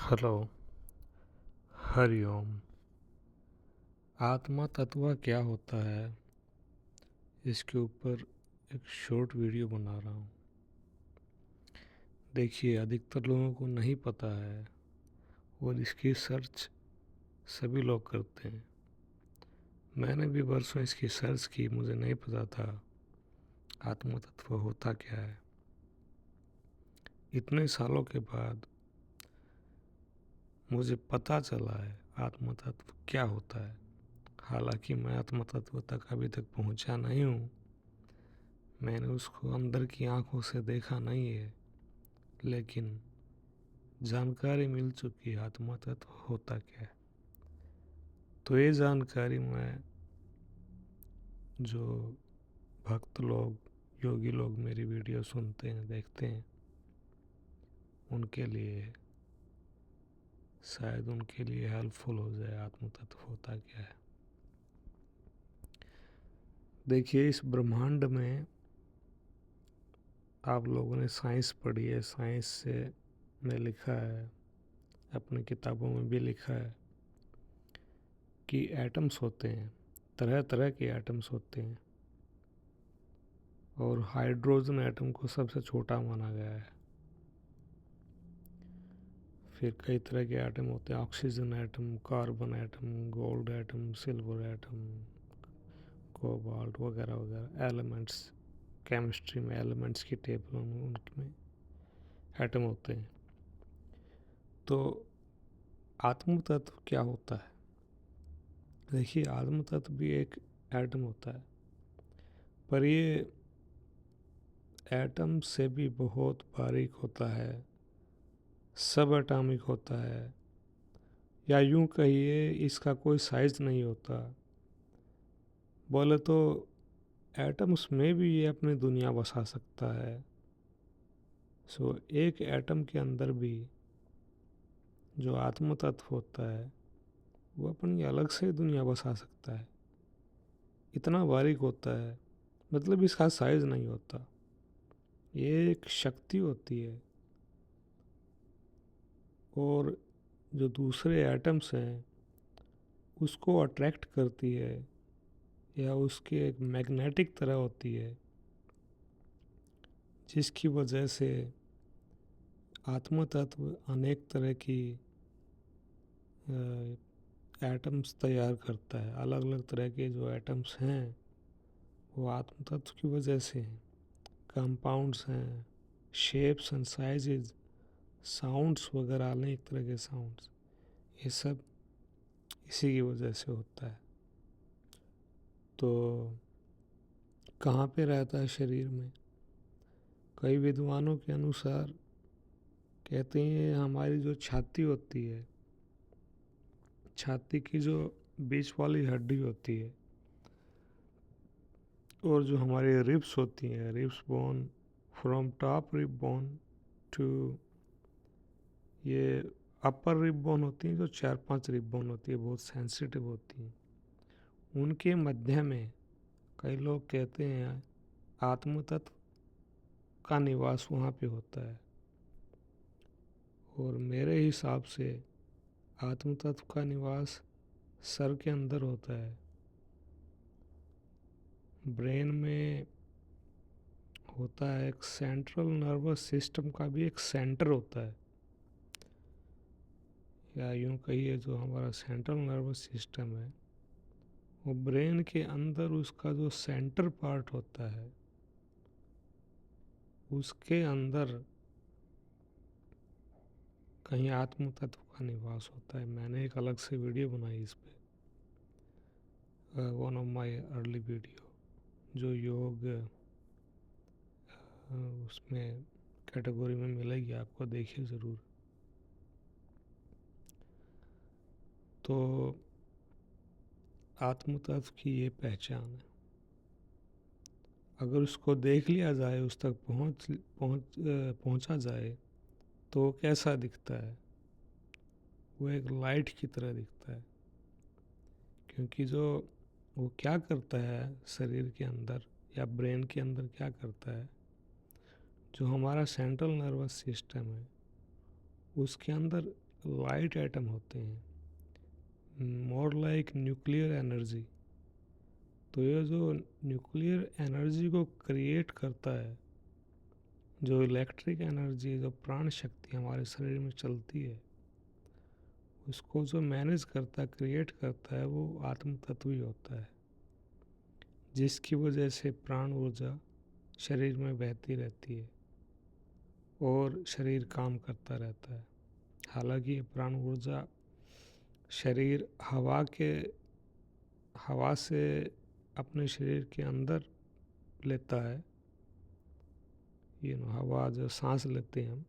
Hello, Hariom. आत्मा तत्व क्या होता है, इसके ऊपर एक शॉर्ट वीडियो बना रहा हूँ। देखिए, अधिकतर लोगों को नहीं पता है और इसकी सर्च सभी लोग करते हैं। मैंने भी वर्षों इसकी सर्च की, मुझे नहीं पता था आत्मा तत्व होता क्या है। इतने सालों के बाद मुझे पता चला है आत्मा तत्व क्या होता है। हालांकि मैं आत्मा तत्व तक अभी तक पहुंचा नहीं हूँ, मैंने उसको अंदर की आंखों से देखा नहीं है, लेकिन जानकारी मिल चुकी है आत्मा तत्व होता क्या है। तो ये जानकारी मैं, जो भक्त लोग, योगी लोग मेरी वीडियो सुनते हैं, देखते हैं, उनके लिए, शायद उनके लिए हेल्पफुल हो जाए आत्म तत्व होता क्या है। देखिए, इस ब्रह्मांड में आप लोगों ने साइंस पढ़ी है, साइंस से में लिखा है, अपनी किताबों में भी लिखा है कि एटम्स होते हैं, तरह तरह के एटम्स होते हैं, और हाइड्रोजन एटम को सबसे छोटा माना गया है। फिर कई तरह के एटम होते हैं, oxygen atom, carbon atom, gold atom, silver atom, cobalt वगैरह वगैरह एलिमेंट्स। केमिस्ट्री में एलिमेंट्स की टेबलों में उनमें एटम होते हैं। तो आत्म तत्व क्या होता है? देखिए, आत्म तत्व भी एक एटम होता है, पर ये एटम से भी बहुत बारीक होता है, सब एटॉमिक होता है, या यूं कहिए इसका कोई साइज नहीं होता। बोले तो एटम्स में भी ये अपनी दुनिया बसा सकता है। एक एटम के अंदर भी जो आत्म तत्व होता है, वो अपनी अलग से दुनिया बसा सकता है। इतना बारीक होता है, मतलब इसका साइज नहीं होता। ये एक शक्ति होती है, और जो दूसरे एटम्स हैं उसको अट्रैक्ट करती है, या उसकी एक मैग्नेटिक तरह होती है, जिसकी वजह से आत्म तत्व अनेक तरह की एटम्स तैयार करता है। अलग अलग तरह के जो एटम्स हैं वो आत्म तत्व की वजह से हैं। कंपाउंड्स हैं, शेप्स एंड साइजेज, साउंड्स वगैरह, अनेक तरह के साउंड्स, ये सब इसी की वजह से होता है। तो कहाँ पे रहता है शरीर में? कई विद्वानों के अनुसार कहते हैं हमारी जो छाती होती है, छाती की जो बीच वाली हड्डी होती है, और जो हमारी रिब्स होती हैं, ribs bone, from top rib bone to ये अपर रिब बोन होती हैं, जो 4-5 रिब बोन होती है, बहुत सेंसिटिव होती हैं, उनके मध्य में कई लोग कहते हैं आत्म तत्व का निवास वहाँ पे होता है। और मेरे हिसाब से आत्म तत्व का निवास सर के अंदर होता है। ब्रेन में होता है, एक सेंट्रल नर्वस सिस्टम का भी एक सेंटर होता है, या यूं कहिए जो हमारा सेंट्रल नर्वस सिस्टम है, वो ब्रेन के अंदर उसका जो सेंटर पार्ट होता है, उसके अंदर कहीं आत्म तत्व का निवास होता है। मैंने एक अलग से वीडियो बनाई इस पे, one of my early video, जो योग उसमें कैटेगरी में मिलेगी आपको, देखिए ज़रूर। तो आत्म तत्व की ये पहचान है। अगर उसको देख लिया जाए, उस तक पहुंचा जाए, तो कैसा दिखता है? वो एक लाइट की तरह दिखता है, क्योंकि जो वो क्या करता है शरीर के अंदर या ब्रेन के अंदर, क्या करता है, जो हमारा सेंट्रल नर्वस सिस्टम है उसके अंदर लाइट एटम होते हैं, मोर लाइक न्यूक्लियर एनर्जी। तो ये जो न्यूक्लियर एनर्जी को क्रिएट करता है, जो इलेक्ट्रिक एनर्जी, जो प्राण शक्ति हमारे शरीर में चलती है, उसको जो मैनेज करता है, क्रिएट करता है, वो आत्म तत्व ही होता है, जिसकी वजह से प्राण ऊर्जा शरीर में बहती रहती है और शरीर काम करता रहता है। हालांकि प्राण ऊर्जा शरीर हवा से अपने शरीर के अंदर लेता है, हवा जो सांस लेते हैं हम,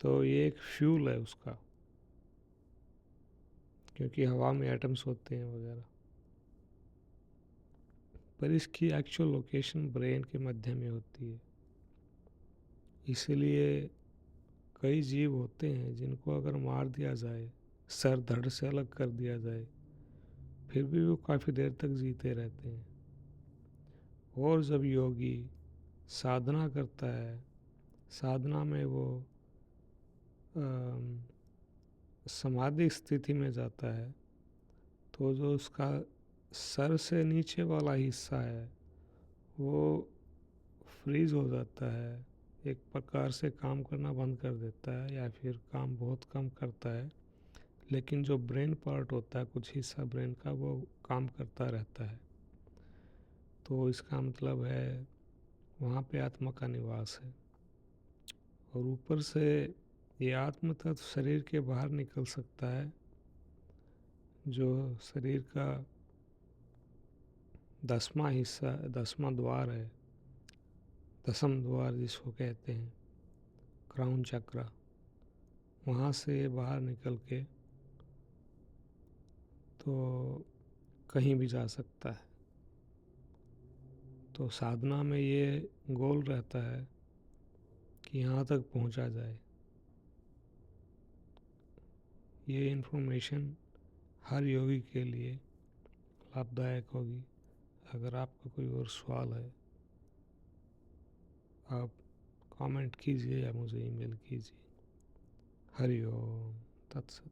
तो ये एक फ्यूल है उसका, क्योंकि हवा में एटम्स होते हैं वगैरह। पर इसकी एक्चुअल लोकेशन ब्रेन के मध्य में होती है। इसीलिए कई जीव होते हैं जिनको अगर मार दिया जाए, सर धड़ से अलग कर दिया जाए, फिर भी वो काफ़ी देर तक जीते रहते हैं। और जब योगी साधना करता है, साधना में वो समाधि स्थिति में जाता है, तो जो उसका सर से नीचे वाला हिस्सा है वो फ्रीज हो जाता है, एक प्रकार से काम करना बंद कर देता है, या फिर काम बहुत कम करता है। लेकिन जो ब्रेन पार्ट होता है, कुछ हिस्सा ब्रेन का, वो काम करता रहता है। तो इसका मतलब है वहाँ पे आत्मा का निवास है। और ऊपर से ये आत्म तत्व शरीर के बाहर निकल सकता है, जो शरीर का 10वां हिस्सा, 10वां द्वार है, 10म द्वार जिसको कहते हैं, क्राउन चक्रा, वहाँ से बाहर निकल के तो कहीं भी जा सकता है। तो साधना में ये गोल रहता है कि यहाँ तक पहुँचा जाए। ये इन्फॉर्मेशन हर योगी के लिए लाभदायक होगी। अगर आपका कोई और सवाल है, आप कमेंट कीजिए या मुझे ईमेल कीजिए। हरि ओम तत्सत।